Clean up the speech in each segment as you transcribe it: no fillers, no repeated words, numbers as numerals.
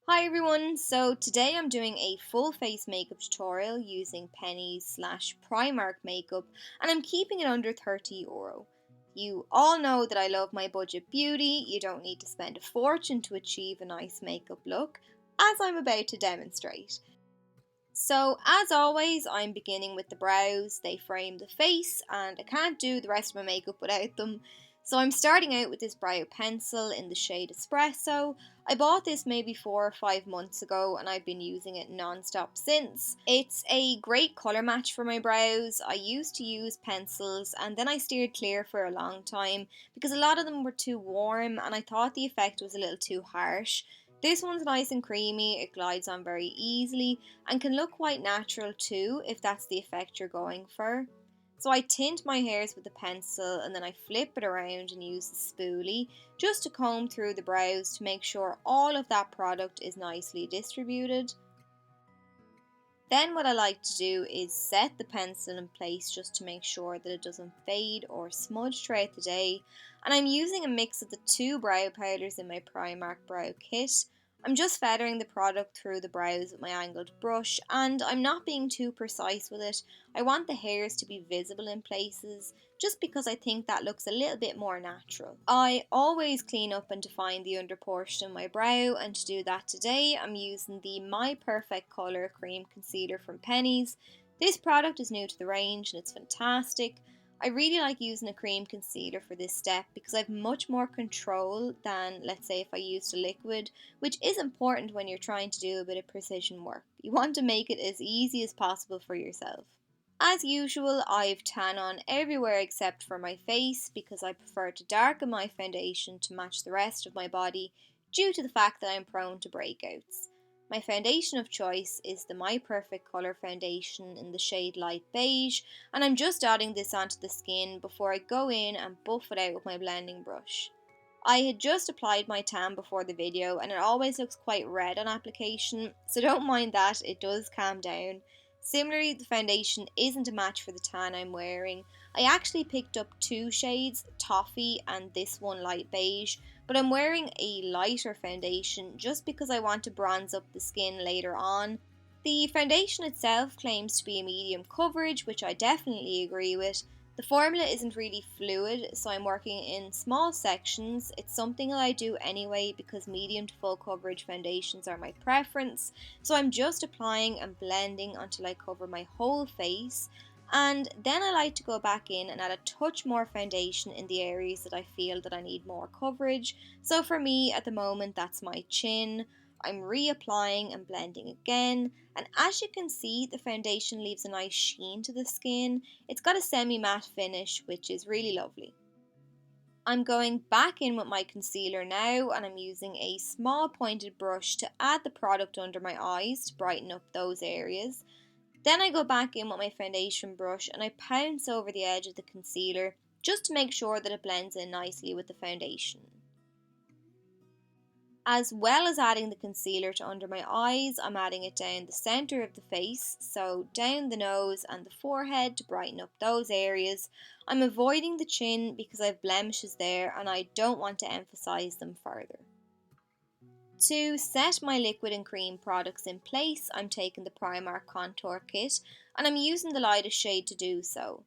Hi everyone, so today I'm doing a full face makeup tutorial using Penneys / Primark makeup and I'm keeping it under €30. You all know that I love my budget beauty, you don't need to spend a fortune to achieve a nice makeup look, as I'm about to demonstrate. So as always, I'm beginning with the brows, they frame the face and I can't do the rest of my makeup without them. So I'm starting out with this brow pencil in the shade Espresso. I bought this maybe 4 or 5 months ago and I've been using it non-stop since. It's a great colour match for my brows. I used to use pencils and then I steered clear for a long time because a lot of them were too warm and I thought the effect was a little too harsh. This one's nice and creamy, it glides on very easily and can look quite natural too if that's the effect you're going for. So I tint my hairs with the pencil and then I flip it around and use the spoolie just to comb through the brows to make sure all of that product is nicely distributed. Then what I like to do is set the pencil in place just to make sure that it doesn't fade or smudge throughout the day. And I'm using a mix of the two brow powders in my Primark brow kit. I'm just feathering the product through the brows with my angled brush and I'm not being too precise with it. I want the hairs to be visible in places just because I think that looks a little bit more natural. I always clean up and define the under portion of my brow, and to do that today I'm using the My Perfect Colour Cream Concealer from Penneys. This product is new to the range and it's fantastic. I really like using a cream concealer for this step because I have much more control than, let's say, if I used a liquid, which is important when you're trying to do a bit of precision work. You want to make it as easy as possible for yourself. As usual, I've tan on everywhere except for my face because I prefer to darken my foundation to match the rest of my body due to the fact that I'm prone to breakouts. My foundation of choice is the My Perfect Colour Foundation in the shade Light Beige, and I'm just adding this onto the skin before I go in and buff it out with my blending brush. I had just applied my tan before the video and it always looks quite red on application, so don't mind that, it does calm down. Similarly, the foundation isn't a match for the tan I'm wearing. I actually picked up two shades, Toffee and this one Light Beige, but I'm wearing a lighter foundation just because I want to bronze up the skin later on. The foundation itself claims to be a medium coverage, which I definitely agree with. The formula isn't really fluid, so I'm working in small sections. It's something that I do anyway because medium to full coverage foundations are my preference. So I'm just applying and blending until I cover my whole face. And then I like to go back in and add a touch more foundation in the areas that I feel that I need more coverage. So for me at the moment that's my chin. I'm reapplying and blending again, and as you can see the foundation leaves a nice sheen to the skin. It's got a semi-matte finish which is really lovely. I'm going back in with my concealer now and I'm using a small pointed brush to add the product under my eyes to brighten up those areas. Then I go back in with my foundation brush and I pounce over the edge of the concealer just to make sure that it blends in nicely with the foundation. As well as adding the concealer to under my eyes, I'm adding it down the centre of the face, so down the nose and the forehead to brighten up those areas. I'm avoiding the chin because I have blemishes there and I don't want to emphasise them further. To set my liquid and cream products in place, I'm taking the Primark contour kit and I'm using the lightest shade to do so.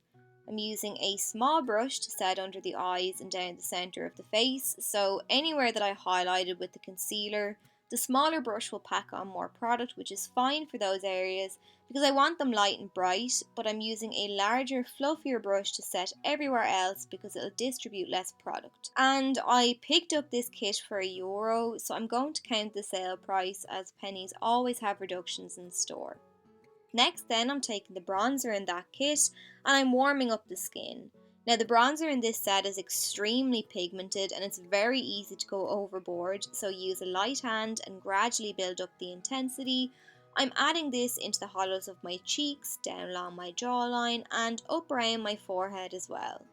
I'm using a small brush to set under the eyes and down the centre of the face, so anywhere that I highlighted with the concealer, the smaller brush will pack on more product, which is fine for those areas because I want them light and bright, but I'm using a larger, fluffier brush to set everywhere else because it'll distribute less product. And I picked up this kit for €1, so I'm going to count the sale price as Penneys always have reductions in store. Next then I'm taking the bronzer in that kit and I'm warming up the skin. Now the bronzer in this set is extremely pigmented and it's very easy to go overboard, so use a light hand and gradually build up the intensity. I'm adding this into the hollows of my cheeks, down along my jawline and up around my forehead as well.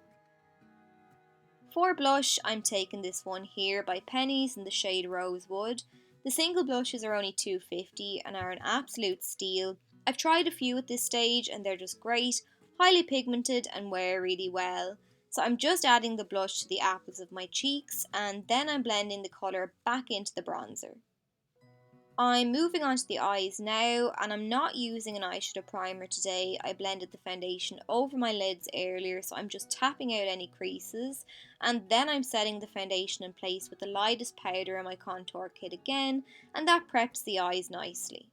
For blush, I'm taking this one here by Penneys in the shade Rosewood. The single blushes are only $2.50 and are an absolute steal. I've tried a few at this stage and they're just great, highly pigmented and wear really well. So I'm just adding the blush to the apples of my cheeks and then I'm blending the colour back into the bronzer. I'm moving on to the eyes now, and I'm not using an eyeshadow primer today. I blended the foundation over my lids earlier, so I'm just tapping out any creases, and then I'm setting the foundation in place with the lightest powder in my contour kit again, and that preps the eyes nicely.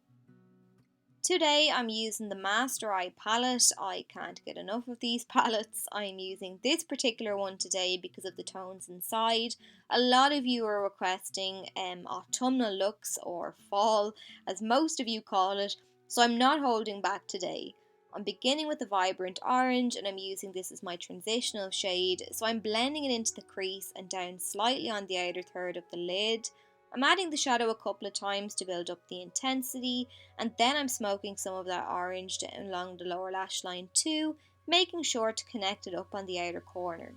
Today I'm using the Master Eye palette. I can't get enough of these palettes. I'm using this particular one today because of the tones inside. A lot of you are requesting autumnal looks, or fall as most of you call it, so I'm not holding back today. I'm beginning with a vibrant orange, and I'm using this as my transitional shade, so I'm blending it into the crease and down slightly on the outer third of the lid. I'm adding the shadow a couple of times to build up the intensity, and then I'm smoking some of that orange down along the lower lash line too, making sure to connect it up on the outer corner.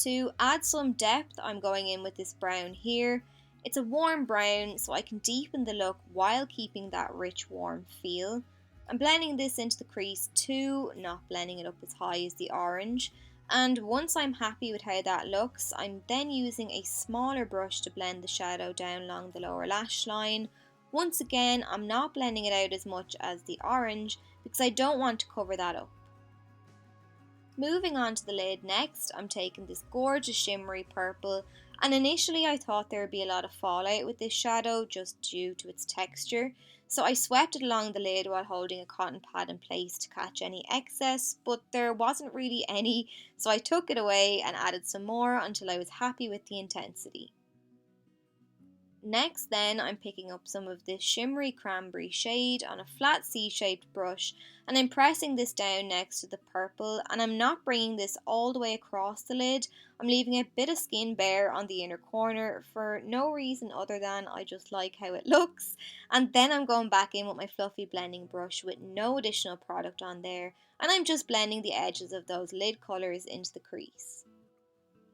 To add some depth, I'm going in with this brown here. It's a warm brown, so I can deepen the look while keeping that rich warm feel. I'm blending this into the crease too, not blending it up as high as the orange. And once I'm happy with how that looks, I'm then using a smaller brush to blend the shadow down along the lower lash line. Once again, I'm not blending it out as much as the orange because I don't want to cover that up. Moving on to the lid next, I'm taking this gorgeous shimmery purple, and initially I thought there would be a lot of fallout with this shadow just due to its texture, so I swept it along the lid while holding a cotton pad in place to catch any excess, but there wasn't really any, so I took it away and added some more until I was happy with the intensity. Next then, I'm picking up some of this shimmery cranberry shade on a flat C-shaped brush, and I'm pressing this down next to the purple, and I'm not bringing this all the way across the lid. I'm leaving a bit of skin bare on the inner corner for no reason other than I just like how it looks, and then I'm going back in with my fluffy blending brush with no additional product on there, and I'm just blending the edges of those lid colours into the crease.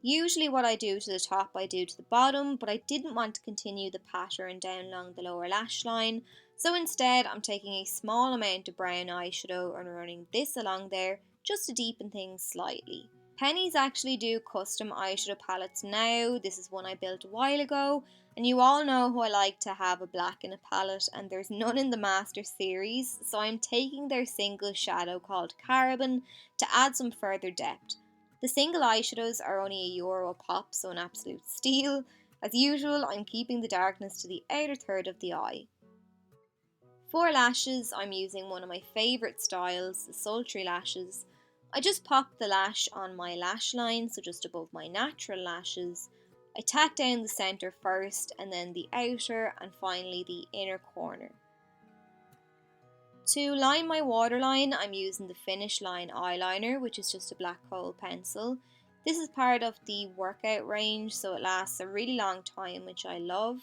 Usually what I do to the top I do to the bottom, but I didn't want to continue the pattern down along the lower lash line, so instead I'm taking a small amount of brown eyeshadow and running this along there just to deepen things slightly. Penneys actually do custom eyeshadow palettes now. This is one I built a while ago, and you all know who I like to have a black in a palette, and there's none in the Master series, so I'm taking their single shadow called Carbon to add some further depth. The single eyeshadows are only €1 a pop, so an absolute steal. As usual, I'm keeping the darkness to the outer third of the eye. For lashes, I'm using one of my favourite styles, the Sultry lashes. I just pop the lash on my lash line, so just above my natural lashes. I tack down the centre first, and then the outer, and finally the inner corner. To line my waterline, I'm using the Finish Line eyeliner, which is just a black kohl pencil. This is part of the workout range, so it lasts a really long time, which I love.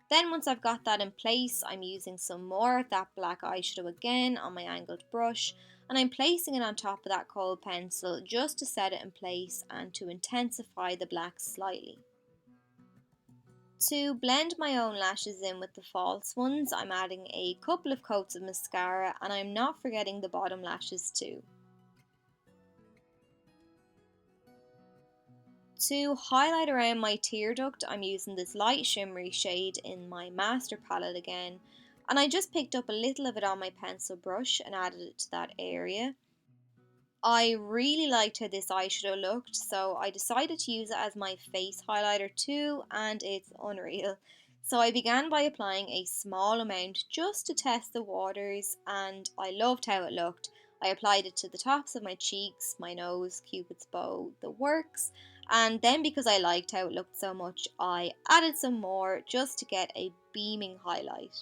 Then once I've got that in place, I'm using some more of that black eyeshadow again on my angled brush, and I'm placing it on top of that kohl pencil just to set it in place and to intensify the black slightly. To blend my own lashes in with the false ones, I'm adding a couple of coats of mascara, and I'm not forgetting the bottom lashes too. To highlight around my tear duct, I'm using this light shimmery shade in my Master palette again, and I just picked up a little of it on my pencil brush and added it to that area. I really liked how this eyeshadow looked, so I decided to use it as my face highlighter too, and it's unreal. So I began by applying a small amount just to test the waters, and I loved how it looked. I applied it to the tops of my cheeks, my nose, cupid's bow, the works, and then because I liked how it looked so much, I added some more just to get a beaming highlight.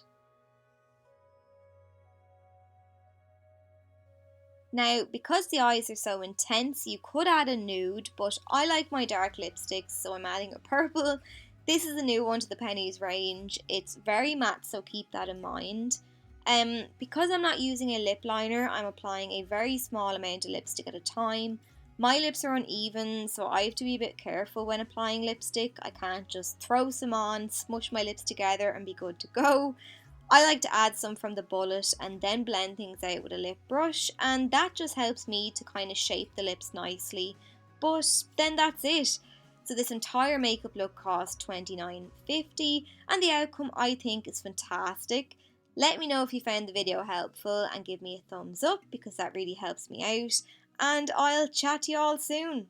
Now, because the eyes are so intense, you could add a nude, but I like my dark lipsticks, so I'm adding a purple. This is a new one to the Penneys range. It's very matte, so keep that in mind. Because I'm not using a lip liner, I'm applying a very small amount of lipstick at a time. My lips are uneven, so I have to be a bit careful when applying lipstick. I can't just throw some on, smush my lips together and be good to go. I like to add some from the bullet and then blend things out with a lip brush, and that just helps me to kind of shape the lips nicely. But then that's it. So this entire makeup look cost $29.50 and the outcome I think is fantastic. Let me know if you found the video helpful and give me a thumbs up because that really helps me out, and I'll chat to you all soon.